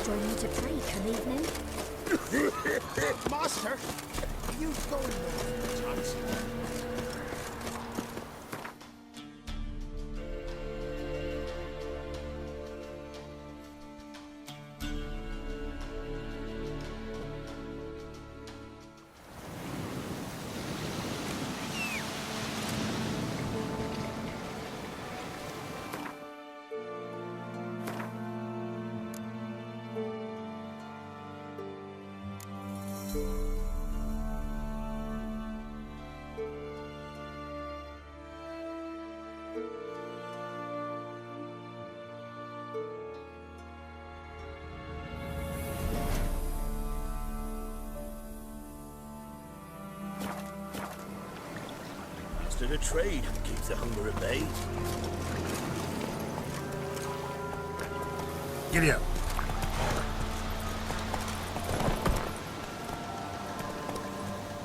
join me to break an evening? Master, you go Johnson. The trade keeps the hunger at bay. Giddy up.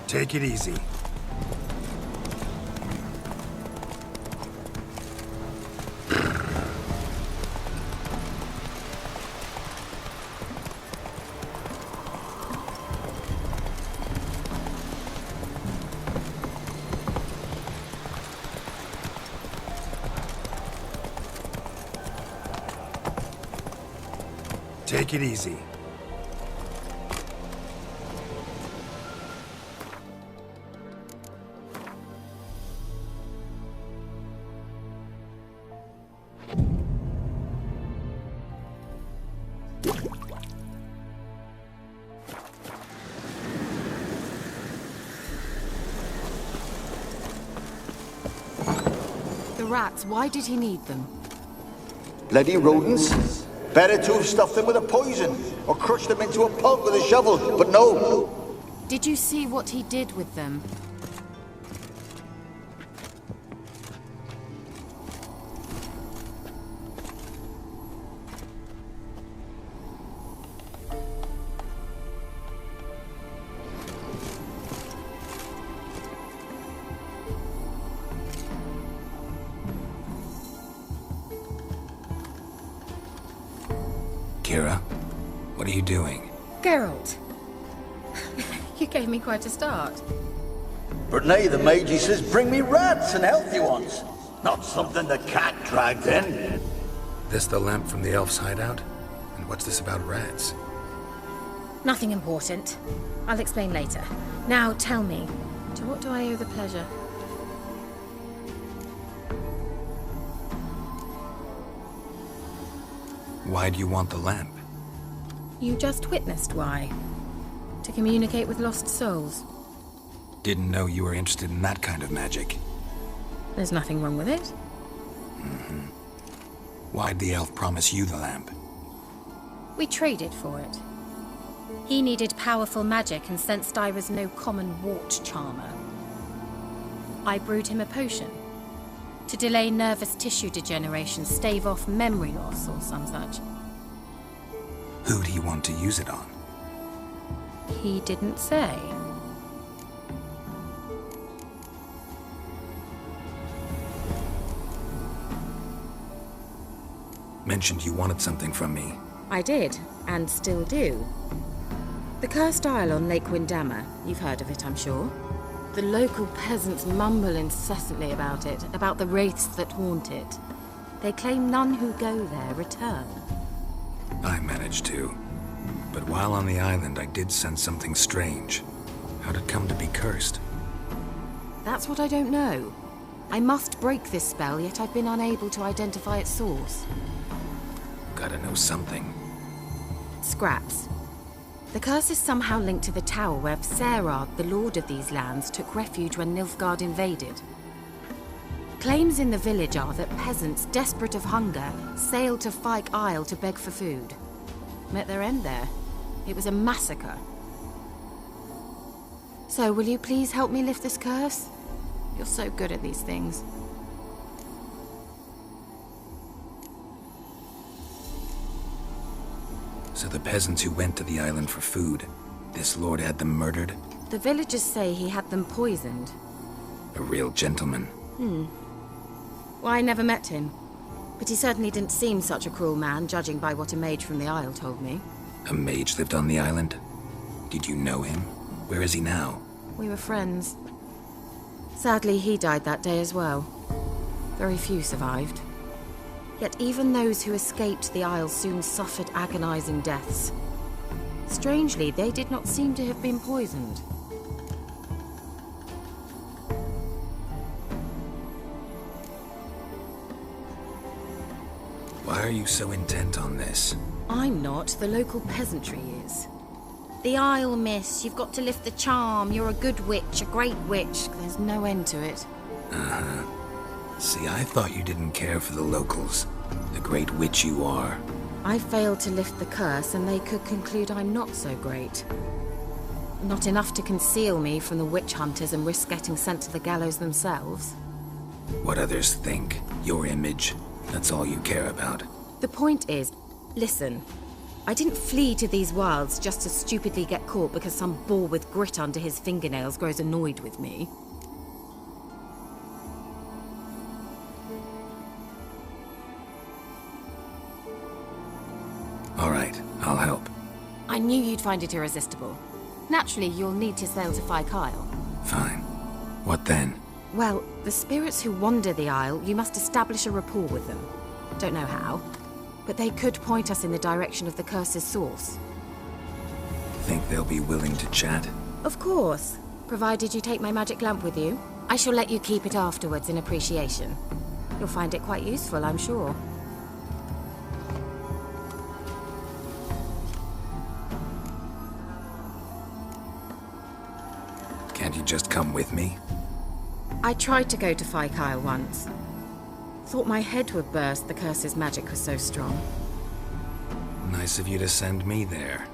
Take it easy. Take it easy. The rats, why did he need them? Bloody rodents. Better to have stuffed them with a poison, or crushed them into a pulp with a shovel, but no. Did you see what he did with them? Kira, what are you doing? Geralt. You gave me quite a start. But nay, the mage, he says, bring me rats and healthy ones. Not something the cat dragged in. This the lamp from the elf's hideout? And what's this about rats? Nothing important. I'll explain later. Now tell me, To what do I owe the pleasure? Why do you want the lamp? You just witnessed why. To communicate with lost souls. Didn't know you were interested in that kind of magic. There's nothing wrong with it. Why'd the elf promise you the lamp? we traded for it. He needed powerful magic and sensed I was no common wart charmer. I brewed him a potion to delay nervous tissue degeneration, stave off memory loss or some such. Who'd he want to use it on? He didn't say. Mentioned you wanted something from me. I did, and still do. The Cursed Isle on Lake Windammer. You've heard of it, I'm sure. The local peasants mumble incessantly about it, about the wraiths that haunt it. They claim none who go there return. I managed to. But while on the island, I did sense something strange. How'd it come to be cursed? That's what I don't know. I must break this spell, yet I've been unable to identify its source. Gotta know something. Scraps. The curse is somehow linked to the tower where Serard, the lord of these lands, took refuge when Nilfgaard invaded. Claims in the village are that peasants, desperate of hunger, sailed to Fyke Isle to beg for food. Met their end there. It was a massacre. So, will you please help me lift this curse? You're so good at these things. So the peasants who went to the island for food, this lord had them murdered? The villagers say he had them poisoned. A real gentleman. Well, I never met him. But he certainly didn't seem such a cruel man, judging by what a mage from the Isle told me. A mage lived on the island? Did you know him? Where is he now? We were friends. Sadly, he died that day as well. Very few survived. Yet even those who escaped the Isle soon suffered agonizing deaths. Strangely, they did not seem to have been poisoned. Why are you so intent on this? I'm not, the local peasantry is. The Isle, miss. You've got to lift the charm. You're a good witch, a great witch. There's no end to it. Uh-huh. See, I thought you didn't care for the locals. The great witch you are. I failed to lift the curse, and they could conclude I'm not so great. Not enough to conceal me from the witch hunters and risk getting sent to the gallows themselves. What others think, your image, that's all you care about. The point is, listen, I didn't flee to these wilds just to stupidly get caught because some boar with grit under his fingernails grows annoyed with me. All right, I'll help. I knew you'd find it irresistible. Naturally, you'll need to sail to Kyle. Fine. What then? Well, the spirits who wander the Isle, you must establish a rapport with them. Don't know how, but they could point us in the direction of the curse's source. Think they'll be willing to chat? Of course, provided you take my magic lamp with you. I shall let you keep it afterwards in appreciation. You'll find it quite useful, I'm sure. Can't you just come with me? I tried to go to Kyle once. Thought my head would burst, the curse's magic was so strong. Nice of you to send me there.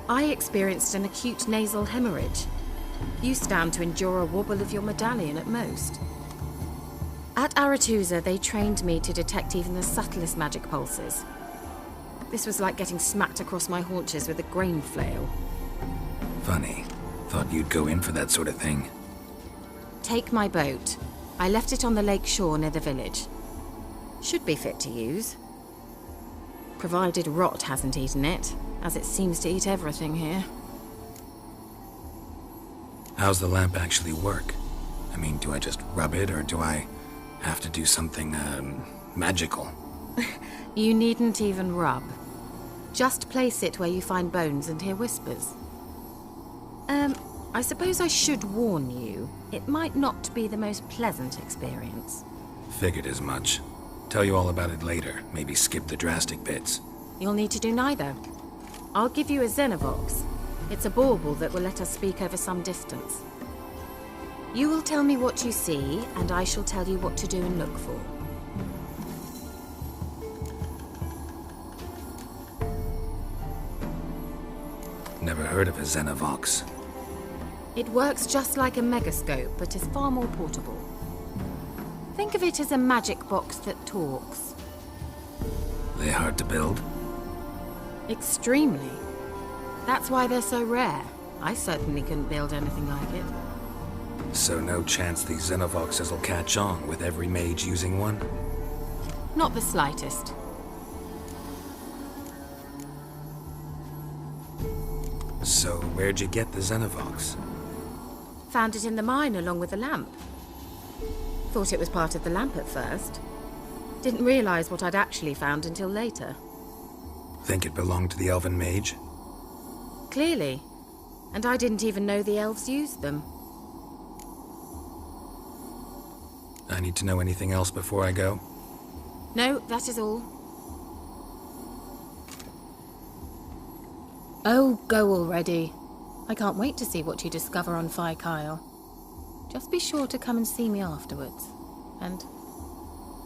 I experienced an acute nasal hemorrhage. You stand to endure a wobble of your medallion at most. At Aretusa, they trained me to detect even the subtlest magic pulses. This was like getting smacked across my haunches with a grain flail. Funny. Thought you'd go in for that sort of thing. Take my boat. I left it on the lake shore near the village. Should be fit to use. Provided rot hasn't eaten it, as it seems to eat everything here. How's the lamp actually work? I mean, do I just rub it, or do I have to do something, magical? You needn't even rub. Just place it where you find bones and hear whispers. I suppose I should warn you. It might not be the most pleasant experience. Figured as much. Tell you all about it later. Maybe skip the drastic bits. You'll need to do neither. I'll give you a Xenovox. It's a bauble that will let us speak over some distance. You will tell me what you see, and I shall tell you what to do and look for. Never heard of a Xenovox. It works just like a megascope, but is far more portable. Think of it as a magic box that talks. They hard to build? Extremely. That's why they're so rare. I certainly couldn't build anything like it. So no chance these Xenovoxes will catch on with every mage using one? Not the slightest. So where'd you get the Xenovox? Found it in the mine along with the lamp. Thought it was part of the lamp at first. Didn't realize what I'd actually found until later. Think it belonged to the elven mage? Clearly. And I didn't even know the elves used them. I need to know anything else before I go? No, that is all. Oh, go already. I can't wait to see what you discover on Kyle. Just be sure to come and see me afterwards. And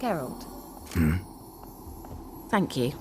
Geralt. Thank you.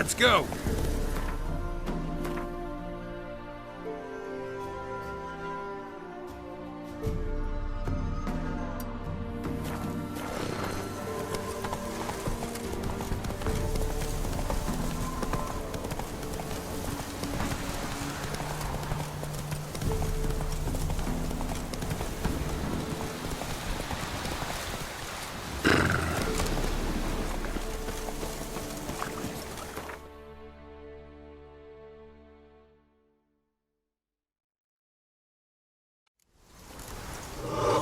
Let's go.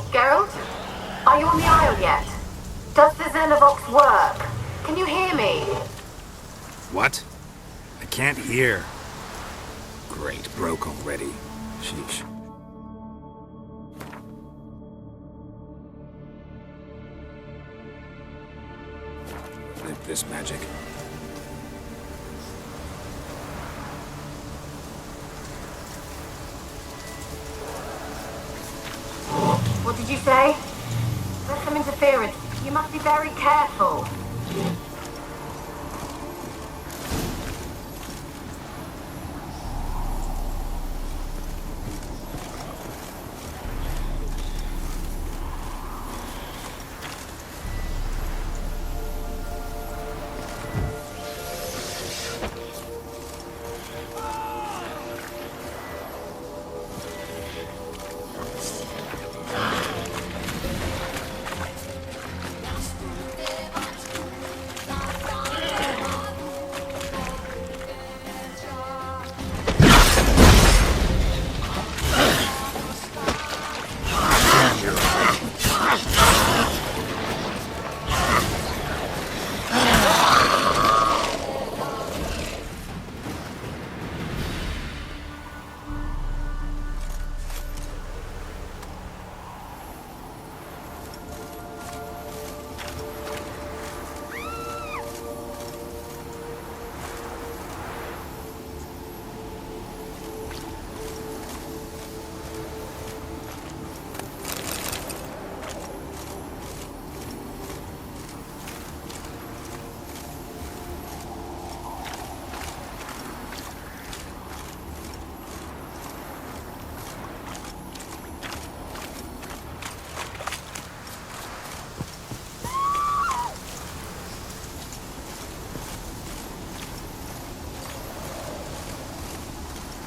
Geralt? Are you on the Isle yet? Does the Xenovox work? Can you hear me? What? I can't hear. Great, broke already. Sheesh. This magic. What did you say? There's some interference. You must be very careful.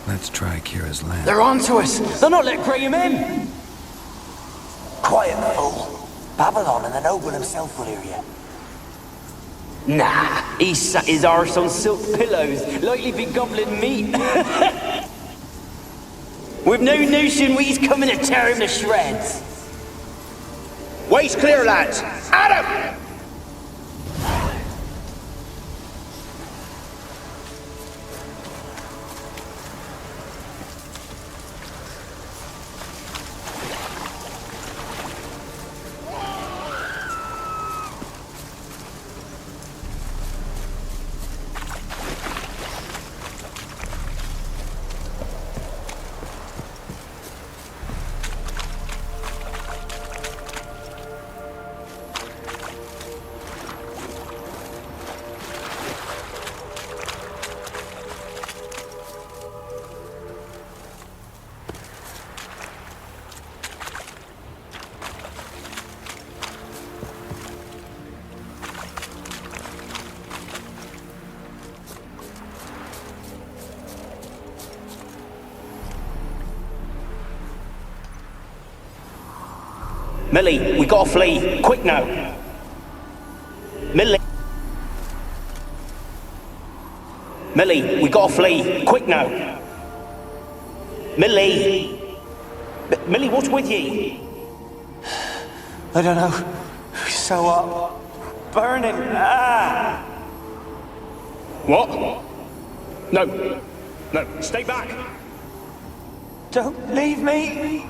Let's try Kira's land. They're onto us! They're not letting Graham in! Quiet, fool. Babylon and the noble himself will hear you. Nah, he sat his arse on silk pillows, likely be gobbling meat. We've no notion he's coming to tear him to shreds. Way's clear, lads. Adam! Millie, we gotta flee. Quick now. Millie. Millie, we gotta flee. Quick now. Millie. Millie, what's with you? I don't know. So burning. Ah! What? No. No, stay back. Don't leave me.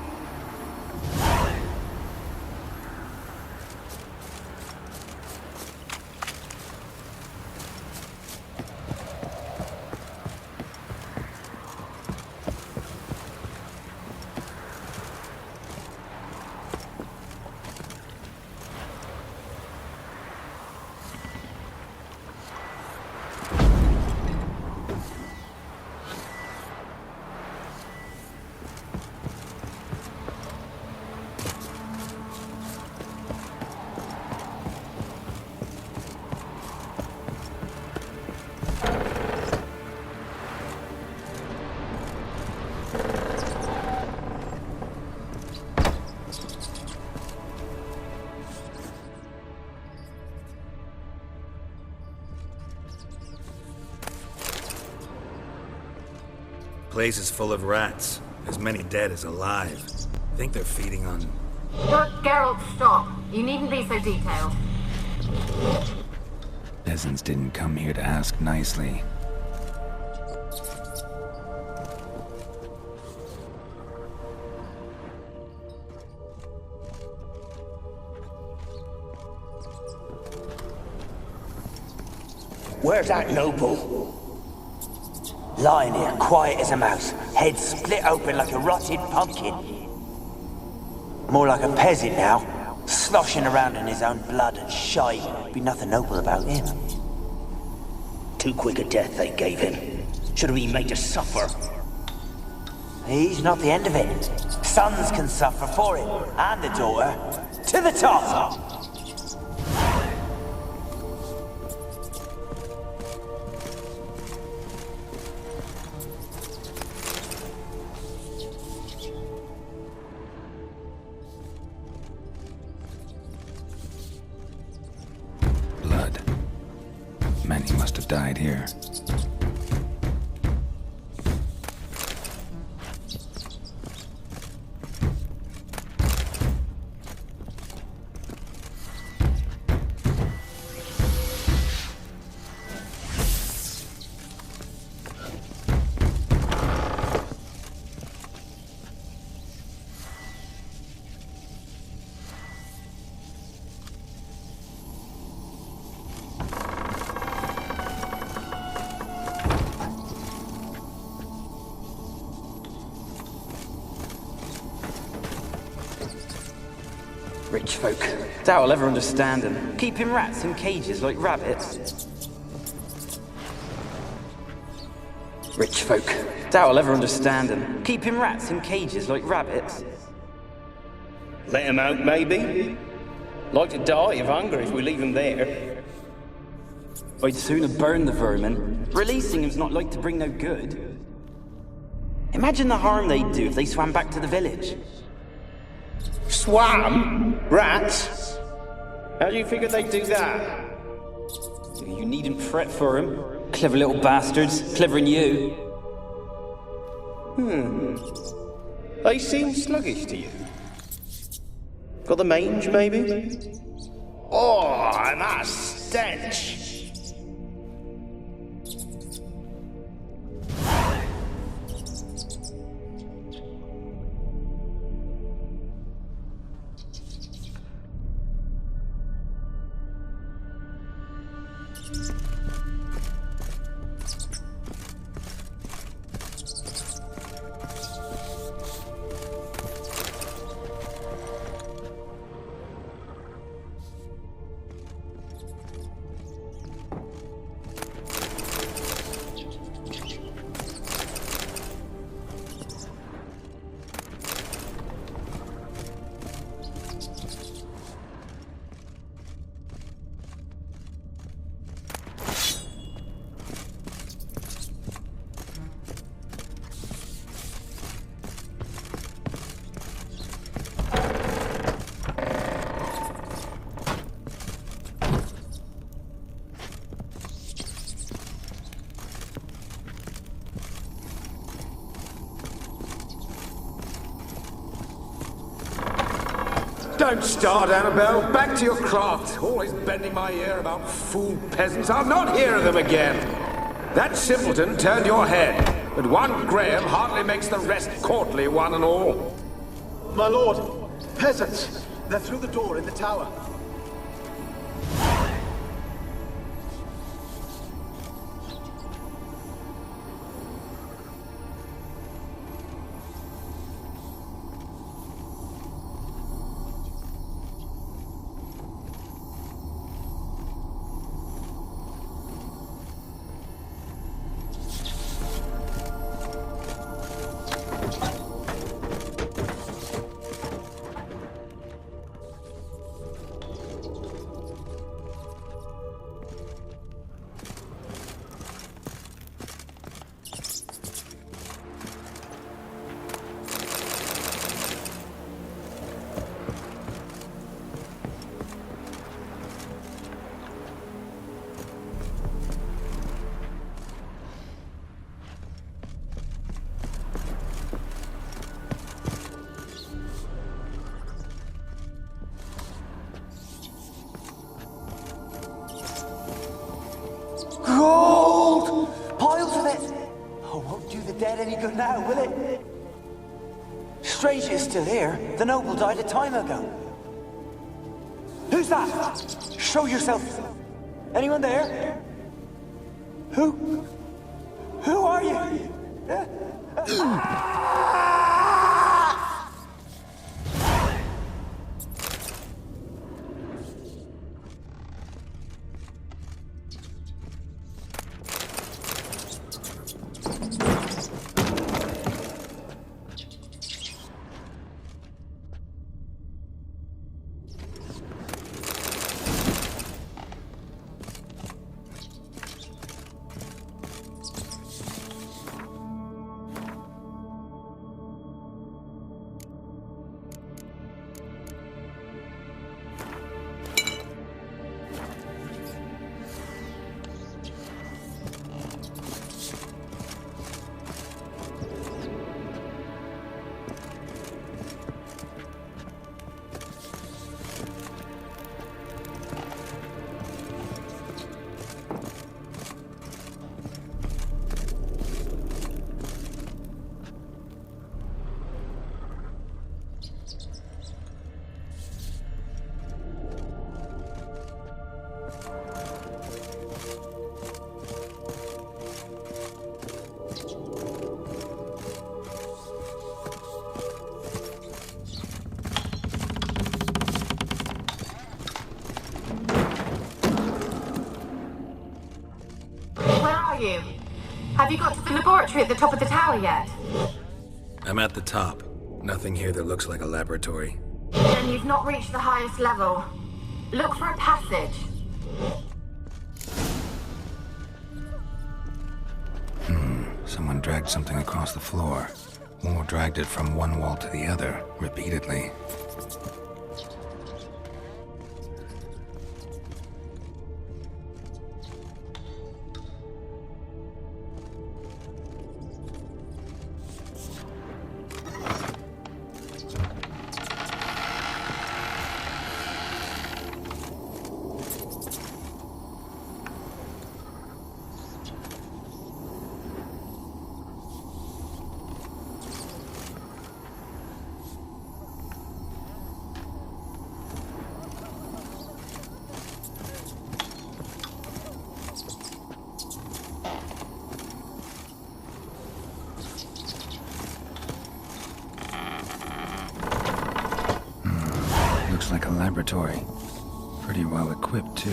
place is full of rats. As many dead as alive. Think they're feeding on... Geralt, stop. You needn't be so detailed. Peasants didn't come here to ask nicely. Where's that noble? Lying here, quiet as a mouse, head split open like a rotted pumpkin. More like a peasant now, sloshing around in his own blood and shite. Be nothing noble about him. Too quick a death they gave him. Should have been made to suffer. He's not the end of it. Sons can suffer for it, and the daughter. To the top! Many must have died here. Rich folk. Doubt I'll ever understand them. Keeping rats in cages like rabbits. Rich folk. Doubt I'll ever understand them. Keeping rats in cages like rabbits. Let him out, maybe? Like to die of hunger if we leave him there. I'd sooner burn the vermin. Releasing him's not like to bring no good. Imagine the harm they'd do if they swam back to the village. Swam? Rats? How do you figure they'd do that? You needn't fret for him. Clever little bastards. Clever'n you. They seem sluggish to you. Got the mange, maybe? Oh, and that stench! Don't start, Annabelle. Back to your craft. Always bending my ear about fool peasants. I'll not hear of them again. That simpleton turned your head, but one Graham hardly makes the rest courtly, one and all. My lord, peasants. They're through the door in the tower. good now, will it? Strange it's still here. The noble died a time ago. Who's that? Show yourself. Anyone there? Who are you? Have you got to the laboratory at the top of the tower yet? I'm at the top. Nothing here that looks like a laboratory. Then you've not reached the highest level. Look for a passage. Someone dragged something across the floor. Or dragged it from one wall to the other, repeatedly. Like a laboratory. Pretty well equipped, too.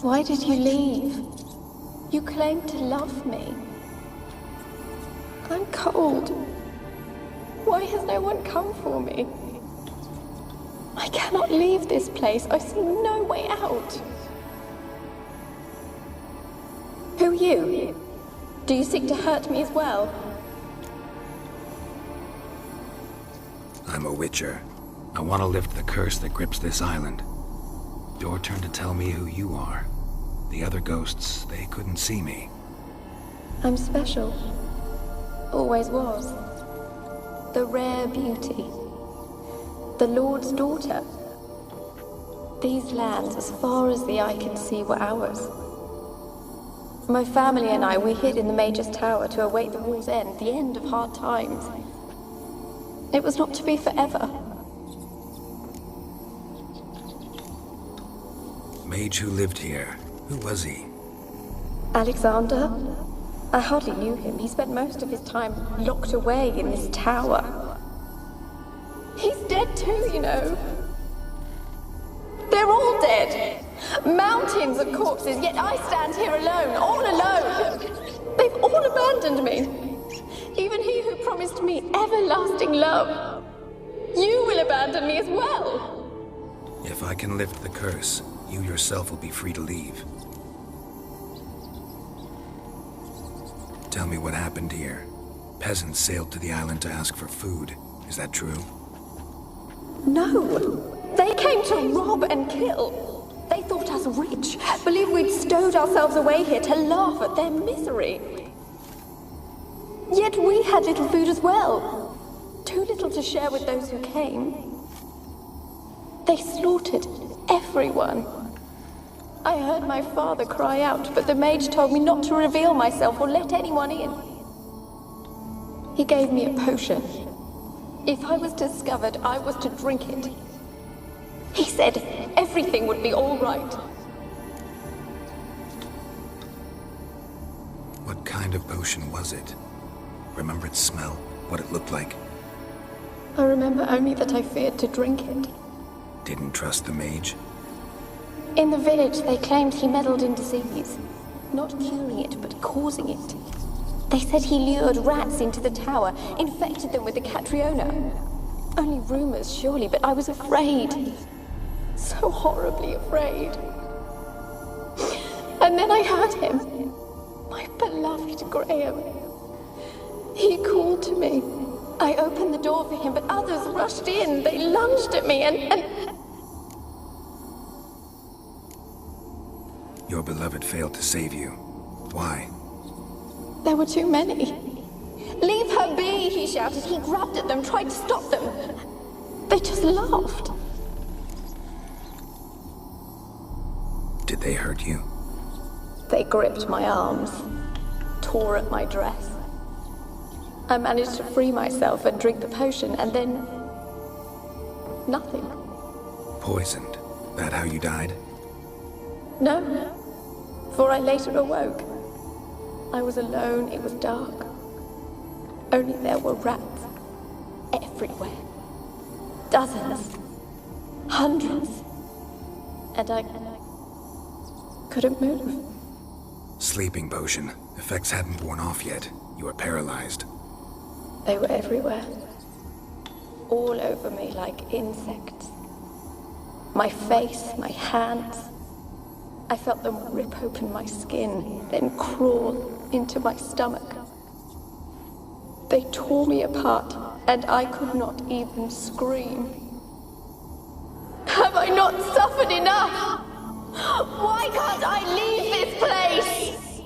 Why did you leave? You claimed to love me. I'm cold. Why has no one come for me? I cannot leave this place. I see no way out. Who are you? Do you seek to hurt me as well? I'm a witcher. I want to lift the curse that grips this island. Your turn to tell me who you are. The other ghosts, they couldn't see me. I'm special. Always was. The rare beauty. The Lord's daughter. These lands, as far as the eye can see, were ours. My family and I, we hid in the Major's Tower to await the war's end, the end of hard times. It was not to be forever. Mage who lived here. Who was he? Alexander? I hardly knew him. He spent most of his time locked away in this tower. He's dead too, you know. They're all dead. Mountains of corpses, yet I stand here alone, all alone. They've all abandoned me. Even he who promised me everlasting love. You will abandon me as well. If I can lift the curse, you yourself will be free to leave. Tell me what happened here. Peasants sailed to the island to ask for food. Is that true? No. They came came to rob and kill. They thought us rich, believed we'd stowed ourselves away here to laugh at their misery. Yet we had little food as well. Too little to share with those who came. They slaughtered everyone. I heard my father cry out, but the mage told me not to reveal myself or let anyone in. He gave me a potion. If I was discovered, I was to drink it. He said everything would be all right. What kind of potion was it? Remember its smell? What it looked like? I remember only that I feared to drink it. Didn't trust the mage? In the village, they claimed he meddled in disease. Not curing it, but causing it. They said he lured rats into the tower, infected them with the Catriona. Only rumors, surely, but I was afraid. So horribly afraid. And then I heard him. My beloved Graham. He called to me. I opened the door for him, but others rushed in. They lunged at me and... Your beloved failed to save you. Why? There were too many. Leave her be, he shouted. He grabbed at them, tried to stop them. They just laughed. Did they hurt you? They gripped my arms, tore at my dress. I managed to free myself and drink the potion, and then... nothing. Poisoned? That how you died? No, for I later awoke. I was alone, it was dark. Only there were rats everywhere. Dozens. Hundreds. And I couldn't move. Sleeping potion. Effects hadn't worn off yet. You were paralyzed. They were everywhere. All over me like insects. My face, my hands. I felt them rip open my skin, then crawl into my stomach. They tore me apart, and I could not even scream. Have I not suffered enough? Why can't I leave this place?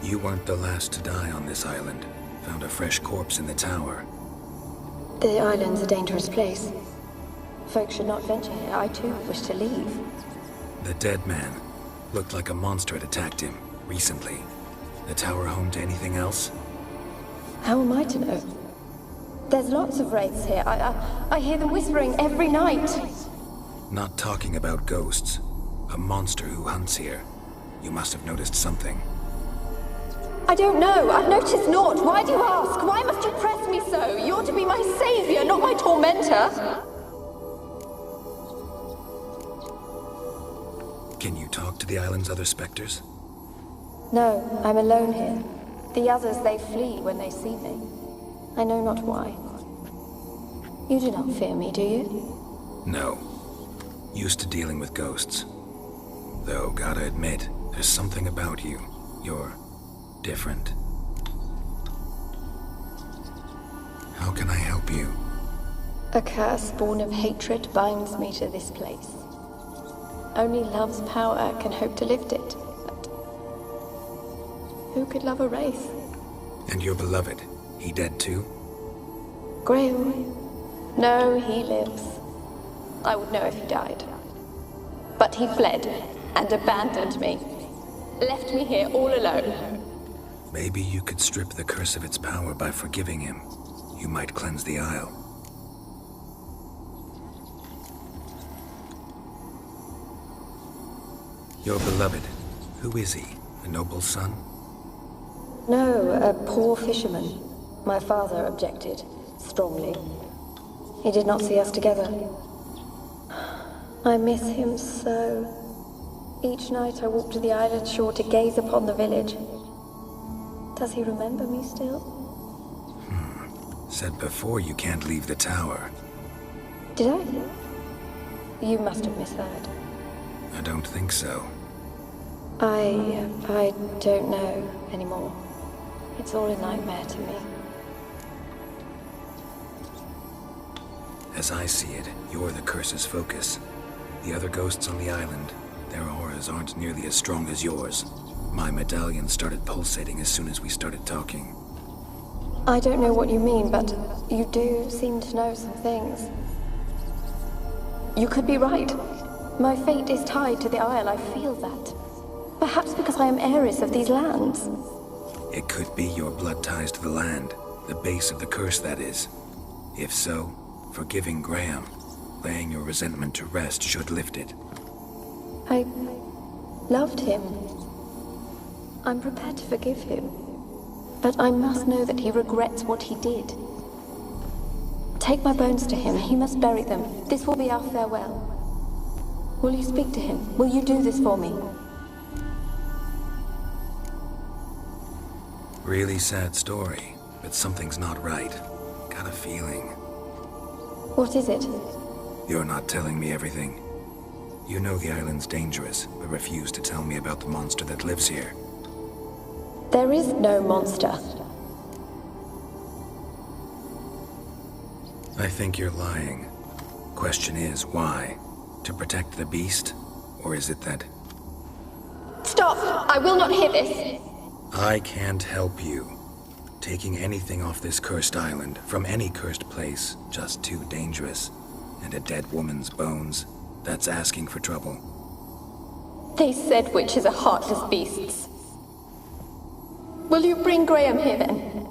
You weren't the last to die on this island. Found a fresh corpse in the tower. The island's a dangerous place. Folks should not venture here. I too wish to leave. The dead man. Looked like a monster had attacked him, recently. The tower home to anything else? How am I to know? There's lots of wraiths here. I hear them whispering every night. Not talking about ghosts. A monster who hunts here. You must have noticed something. I don't know. I've noticed naught. Why do you ask? Why must you press me so? You're to be my savior, not my tormentor. Can you talk to the island's other specters? No, I'm alone here. The others, they flee when they see me. I know not why. You do not fear me, do you? No. Used to dealing with ghosts. Though, gotta admit, there's something about you. You're different. How can I help you? A curse born of hatred binds me to this place. Only love's power can hope to lift it. But who could love a wraith? And your beloved, he dead too? Graham? No, he lives. I would know if he died. But he fled and abandoned me. Left me here all alone. Maybe you could strip the curse of its power by forgiving him. You might cleanse the isle. Your beloved, who is he? A noble son? No, a poor fisherman. My father objected, strongly. He did not see us together. I miss him so. Each night I walk to the island shore to gaze upon the village. Does he remember me still? Said before you can't leave the tower. Did I? You must have misheard. I don't think so. I don't know anymore. It's all a nightmare to me. As I see it, you're the curse's focus. The other ghosts on the island, their auras aren't nearly as strong as yours. My medallion started pulsating as soon as we started talking. I don't know what you mean, but you do seem to know some things. You could be right. My fate is tied to the Isle, I feel that. Perhaps because I am heiress of these lands. It could be your blood ties to the land, the base of the curse, that is. If so, forgiving Graham, laying your resentment to rest should lift it. I loved him. I'm prepared to forgive him. But I must know that he regrets what he did. Take my bones to him. He must bury them. This will be our farewell. Will you speak to him? Will you do this for me? Really sad story, but something's not right. Got a feeling. What is it? You're not telling me everything. You know the island's dangerous, but refuse to tell me about the monster that lives here. There is no monster. I think you're lying. Question is, why? To protect the beast? Or is it that... Stop! I will not hear this! I can't help you. Taking anything off this cursed island, from any cursed place, just too dangerous. And a dead woman's bones, that's asking for trouble. They said witches are heartless beasts. Will you bring Graham here then?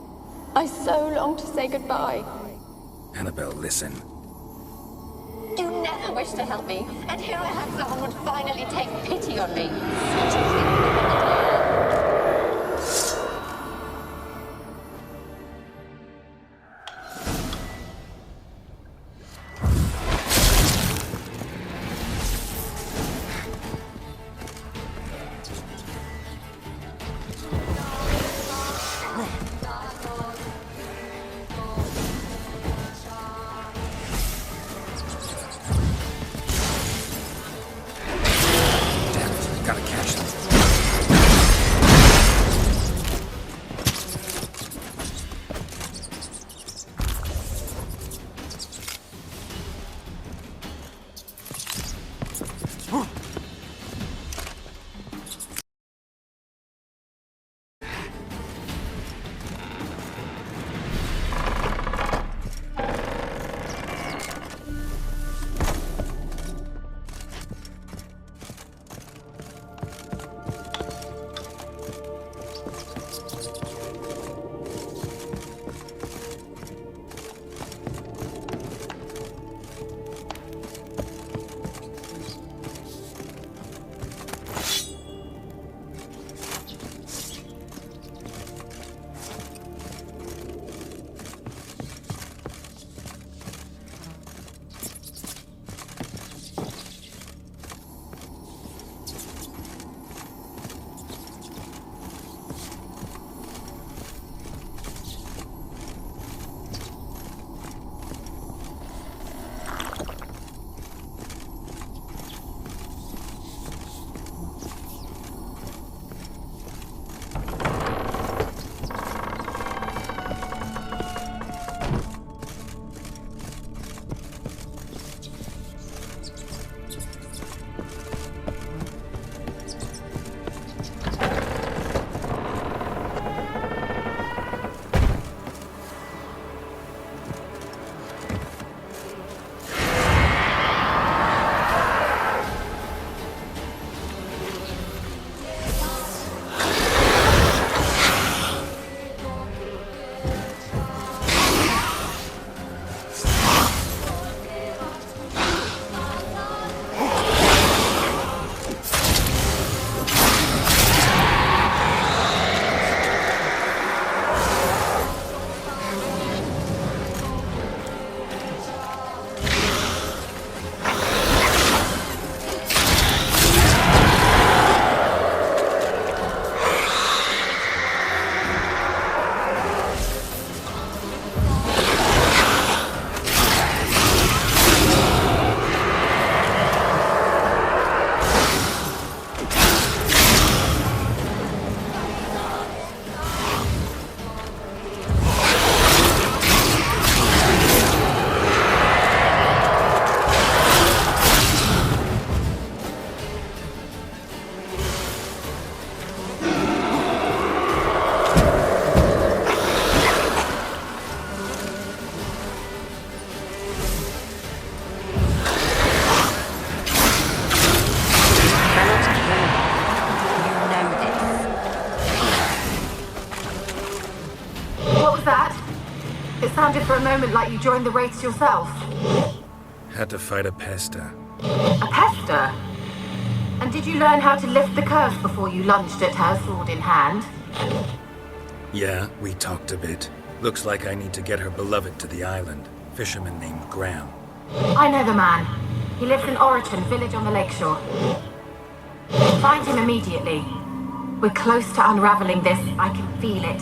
I so long to say goodbye. Annabelle, listen. You never wished to help me, and here I have someone would finally take pity on me. sounded for a moment like you joined the race yourself. Had to fight a pester. A pester? And did you learn how to lift the curse before you lunged at her, sword in hand? Yeah, we talked a bit. Looks like I need to get her beloved to the island. Fisherman named Graham. I know the man. He lives in Oriton, village on the lakeshore. Find him immediately. We're close to unraveling this. I can feel it.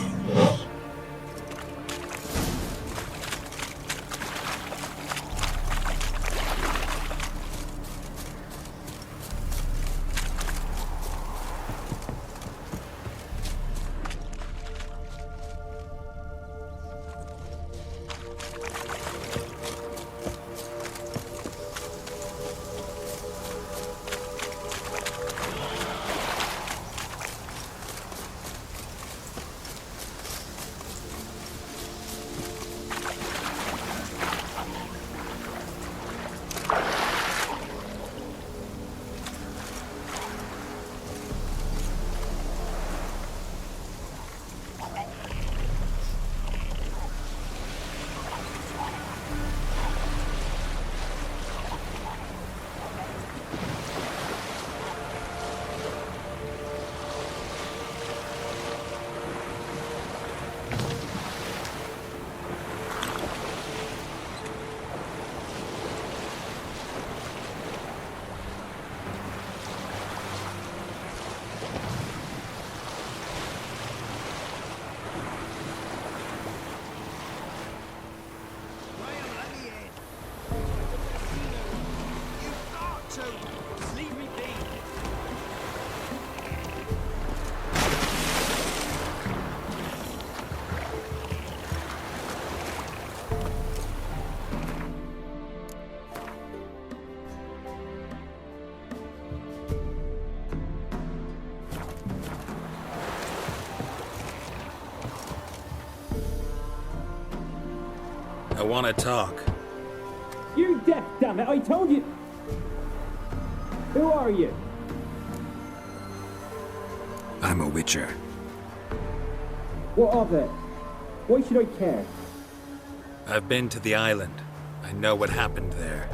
I want to talk. You deaf, damn it! I told you. Who are you? I'm a witcher. What of it? Why should I care? I've been to the island. I know what happened there.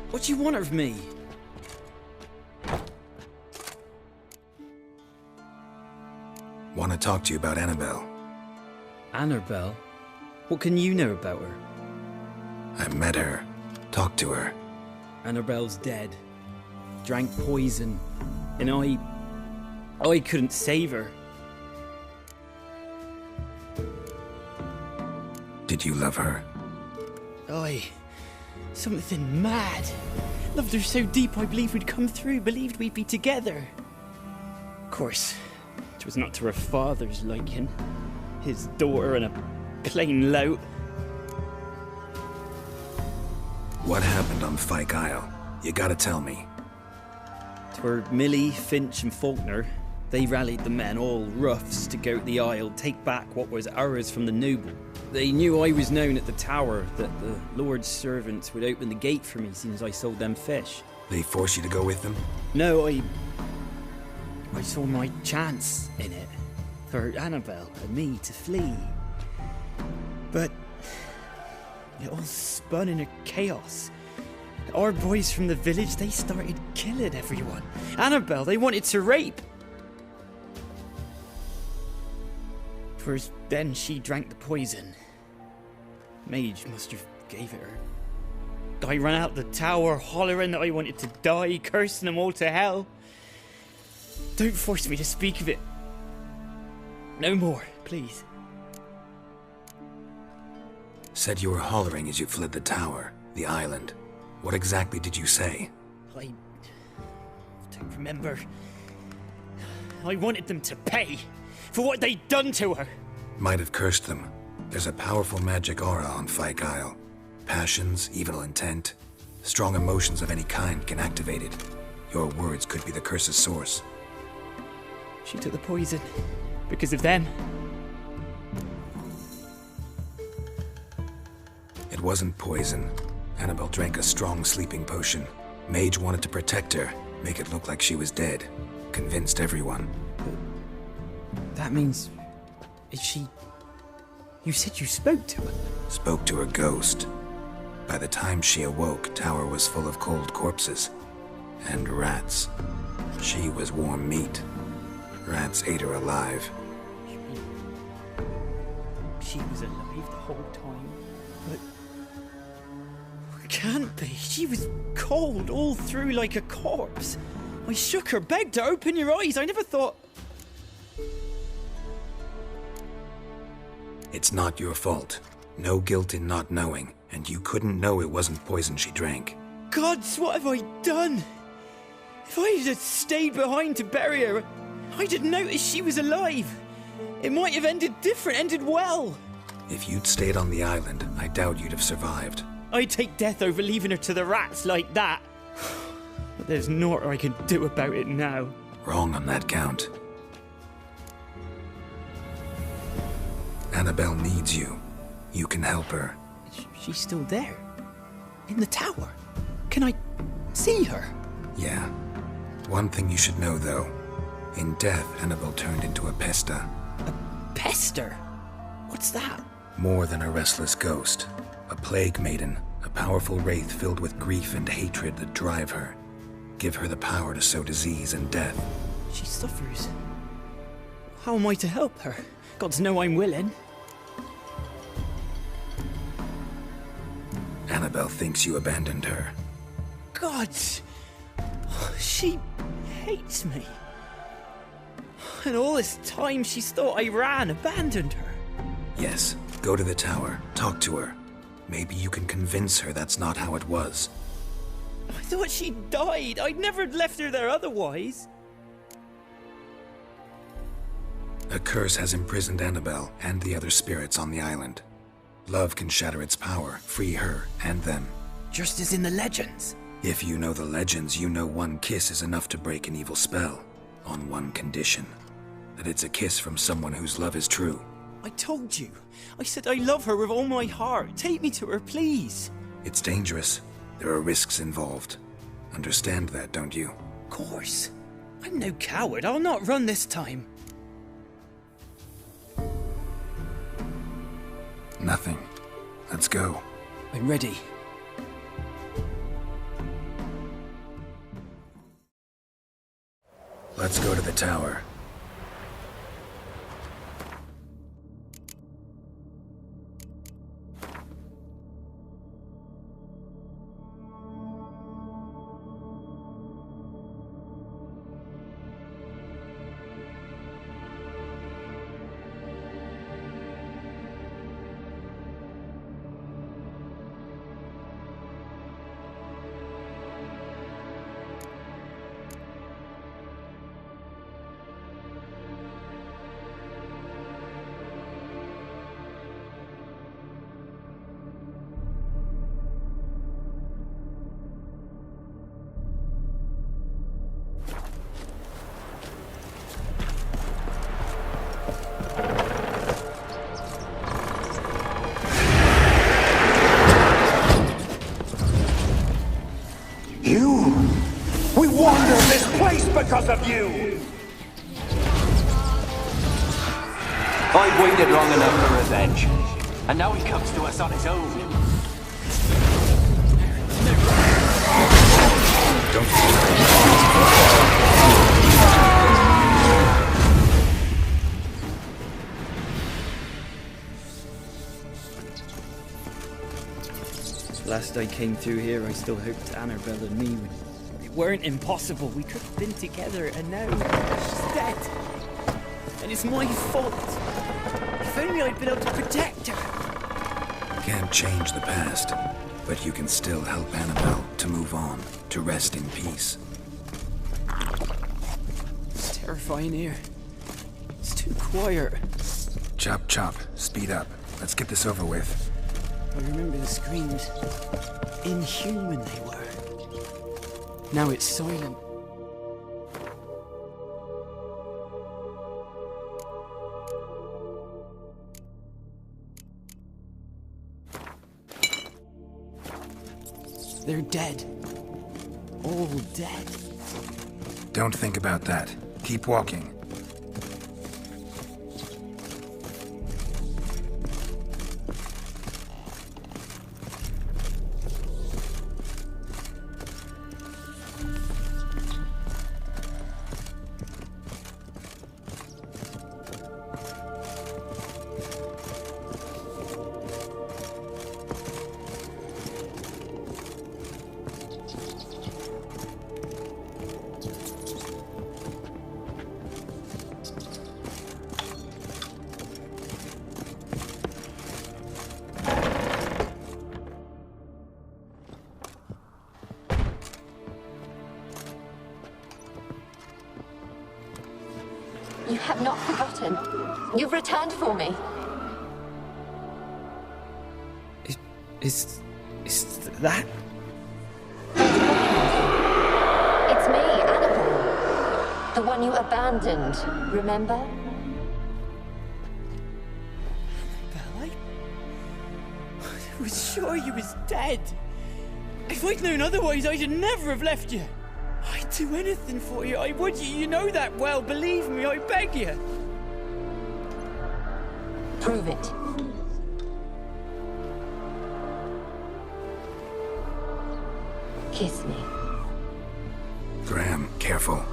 What do you want of me? Want to talk to you about Annabelle. Annabelle? What can you know about her? I met her. Talked to her. Annabelle's dead. Drank poison. And I couldn't save her. Did you love her? Something mad. Loved her so deep I believed we'd come through, believed we'd be together. Of course, it was not to her father's liking. His daughter and a plain lout. What happened on Fyke Isle? You gotta tell me. 'Twere Millie, Finch and Faulkner. They rallied the men, all roughs, to go to the Isle, take back what was ours from the noble. They knew I was known at the tower, that the Lord's servants would open the gate for me since I sold them fish. They forced you to go with them? No, I saw my chance in it. For Annabelle and me to flee. But it all spun in a chaos. Our boys from the village, they started killing everyone. Annabelle, they wanted to rape. 'Twas then she drank the poison. Mage must have gave it her. I ran out the tower hollering that I wanted to die, cursing them all to hell. Don't force me to speak of it. No more, please. Said you were hollering as you fled the tower, the island. What exactly did you say? I don't remember. I wanted them to pay for what they'd done to her. Might have cursed them. There's a powerful magic aura on Fyke Isle. Passions, evil intent, strong emotions of any kind can activate it. Your words could be the curse's source. She took the poison because of them. It wasn't poison. Annabelle drank a strong sleeping potion. Mage wanted to protect her, make it look like she was dead. convinced everyone. That means... Is she... You said you spoke to her? Spoke to a ghost. By the time she awoke, Tower was full of cold corpses. And rats. She was warm meat. Rats ate her alive. She was alive the whole time, but... Can't be. She was cold all through like a corpse. I shook her, begged her, open your eyes. I never thought... It's not your fault. No guilt in not knowing, and you couldn't know it wasn't poison she drank. Gods, what have I done? If I had stayed behind to bury her, I'd have noticed she was alive. It might have ended different, ended well. If you'd stayed on the island, I doubt you'd have survived. I'd take death over leaving her to the rats like that. But there's naught I can do about it now. Wrong on that count. Annabelle needs you. You can help her. She's still there? In the tower? Can I see her? Yeah. One thing you should know, though. In death, Annabelle turned into a pesta. A pester? What's that? More than a restless ghost. A plague maiden. A powerful wraith filled with grief and hatred that drive her. Give her the power to sow disease and death. She suffers. How am I to help her? Gods know I'm willing. Annabelle thinks you abandoned her. Gods! She hates me. And all this time she's thought I ran, abandoned her. Yes, go to the tower, talk to her. Maybe you can convince her that's not how it was. I thought she died. I'd never left her there otherwise. A curse has imprisoned Annabelle and the other spirits on the island. Love can shatter its power, free her and them. Just as in the legends. If you know the legends, you know one kiss is enough to break an evil spell. On one condition. That it's a kiss from someone whose love is true. I told you. I said I love her with all my heart. Take me to her, please. It's dangerous. There are risks involved. Understand that, don't you? Of course. I'm no coward. I'll not run this time. Nothing. Let's go. I'm ready. Let's go to the tower. We wander this place because of you! I've waited long enough for revenge, and now he comes to us on his own. Last I came through here, I still hoped Annabelle and me weren't impossible. We could have been together, and now she's dead. And it's my fault. If only I'd been able to protect her. Can't change the past, but you can still help Annabelle to move on, to rest in peace. It's terrifying here. It's too quiet. Chop, chop. Speed up. Let's get this over with. I remember the screams. Inhuman they were. Now it's silent. They're dead. All dead. Don't think about that. Keep walking. You have not forgotten. You've returned for me. Is that? It's me, Annabelle. The one you abandoned, remember? I was sure you was dead. If I'd known otherwise, I'd never have left you. I'd do anything for you, I would. You know that well, believe me, I beg you. Prove it. Kiss me. Graham, careful.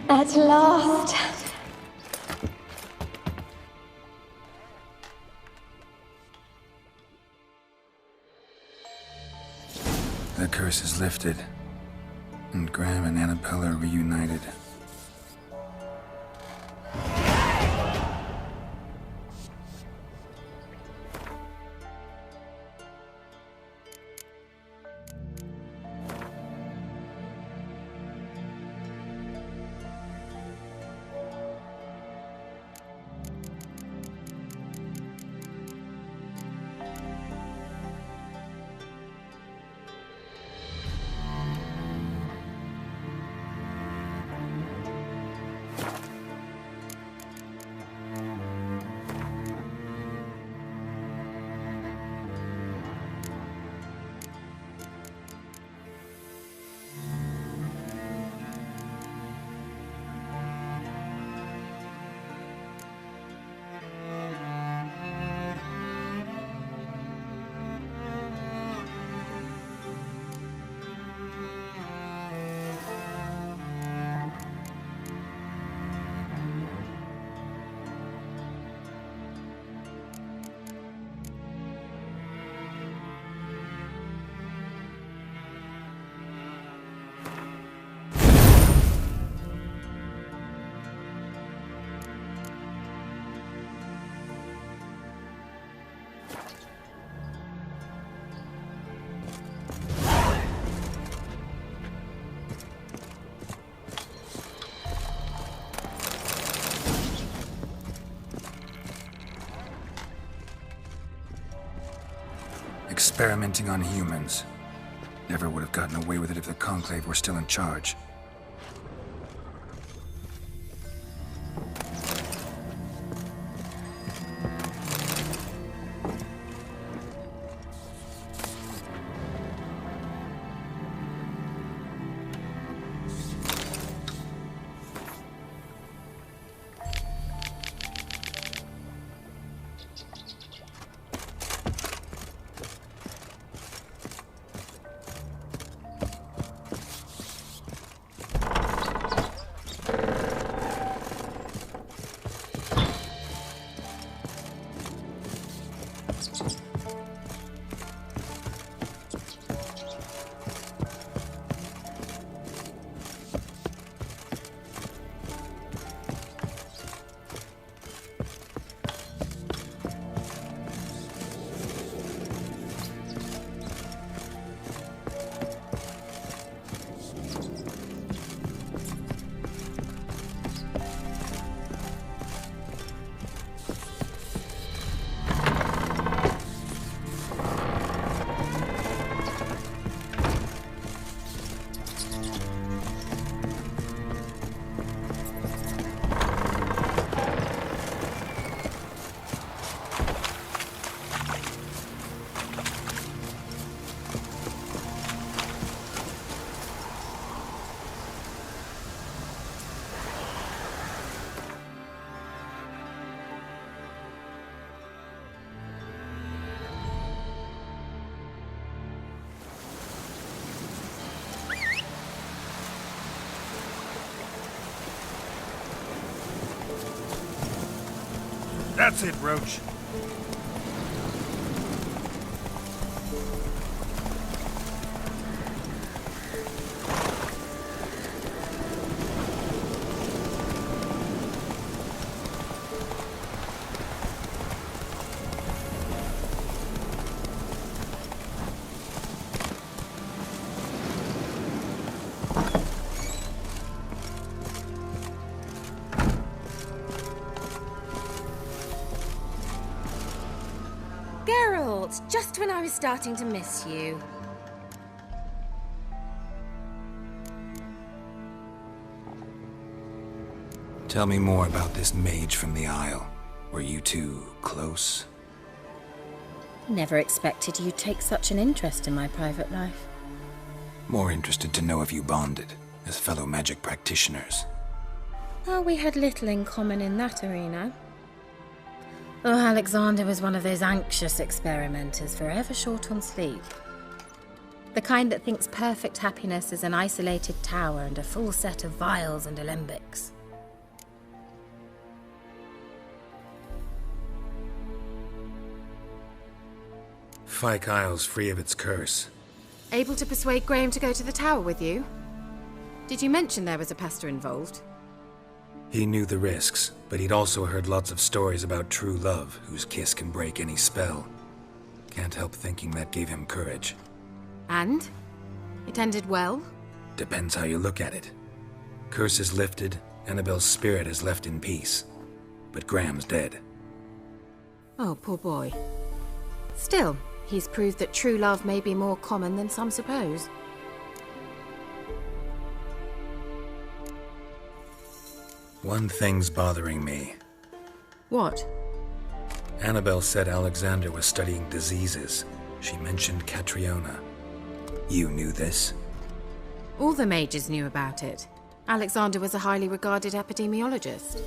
At last. The curse is lifted, and Graham and Annabelle are reunited. Experimenting on humans. Never would have gotten away with it if the Conclave were still in charge. That's it, Roach. Geralt, just when I was starting to miss you. Tell me more about this mage from the Isle. Were you two close? Never expected you'd take such an interest in my private life. More interested to know if you bonded, as fellow magic practitioners. Oh, we had little in common in that arena. Oh, Alexander was one of those anxious experimenters, forever short on sleep. The kind that thinks perfect happiness is an isolated tower and a full set of vials and alembics. Fyke Isle's free of its curse. Able to persuade Graham to go to the tower with you? Did you mention there was a pester involved? He knew the risks, but he'd also heard lots of stories about true love, whose kiss can break any spell. Can't help thinking that gave him courage. And? It ended well? Depends how you look at it. Curse is lifted, Annabelle's spirit is left in peace. But Graham's dead. Oh, poor boy. Still, he's proved that true love may be more common than some suppose. One thing's bothering me. What? Annabelle said Alexander was studying diseases. She mentioned Catriona. You knew this? All the mages knew about it. Alexander was a highly regarded epidemiologist.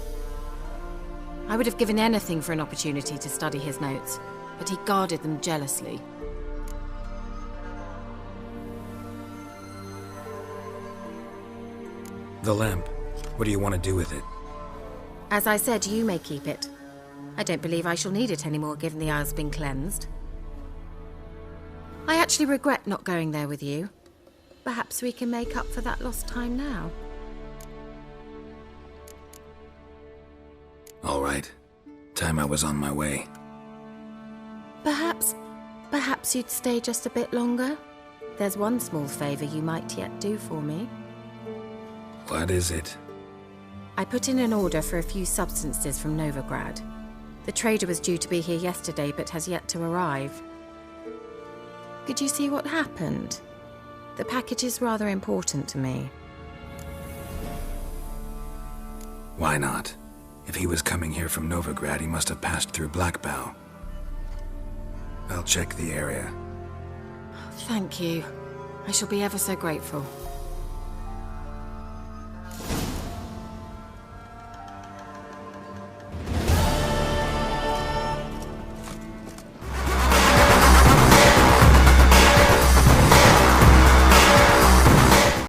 I would have given anything for an opportunity to study his notes, but he guarded them jealously. The lamp. What do you want to do with it? As I said, you may keep it. I don't believe I shall need it anymore, given the Isle's been cleansed. I actually regret not going there with you. Perhaps we can make up for that lost time now. All right. Time I was on my way. Perhaps you'd stay just a bit longer? There's one small favor you might yet do for me. What is it? I put in an order for a few substances from Novigrad. The trader was due to be here yesterday, but has yet to arrive. Could you see what happened? The package is rather important to me. Why not? If he was coming here from Novigrad, he must have passed through Blackbough. I'll check the area. Thank you. I shall be ever so grateful.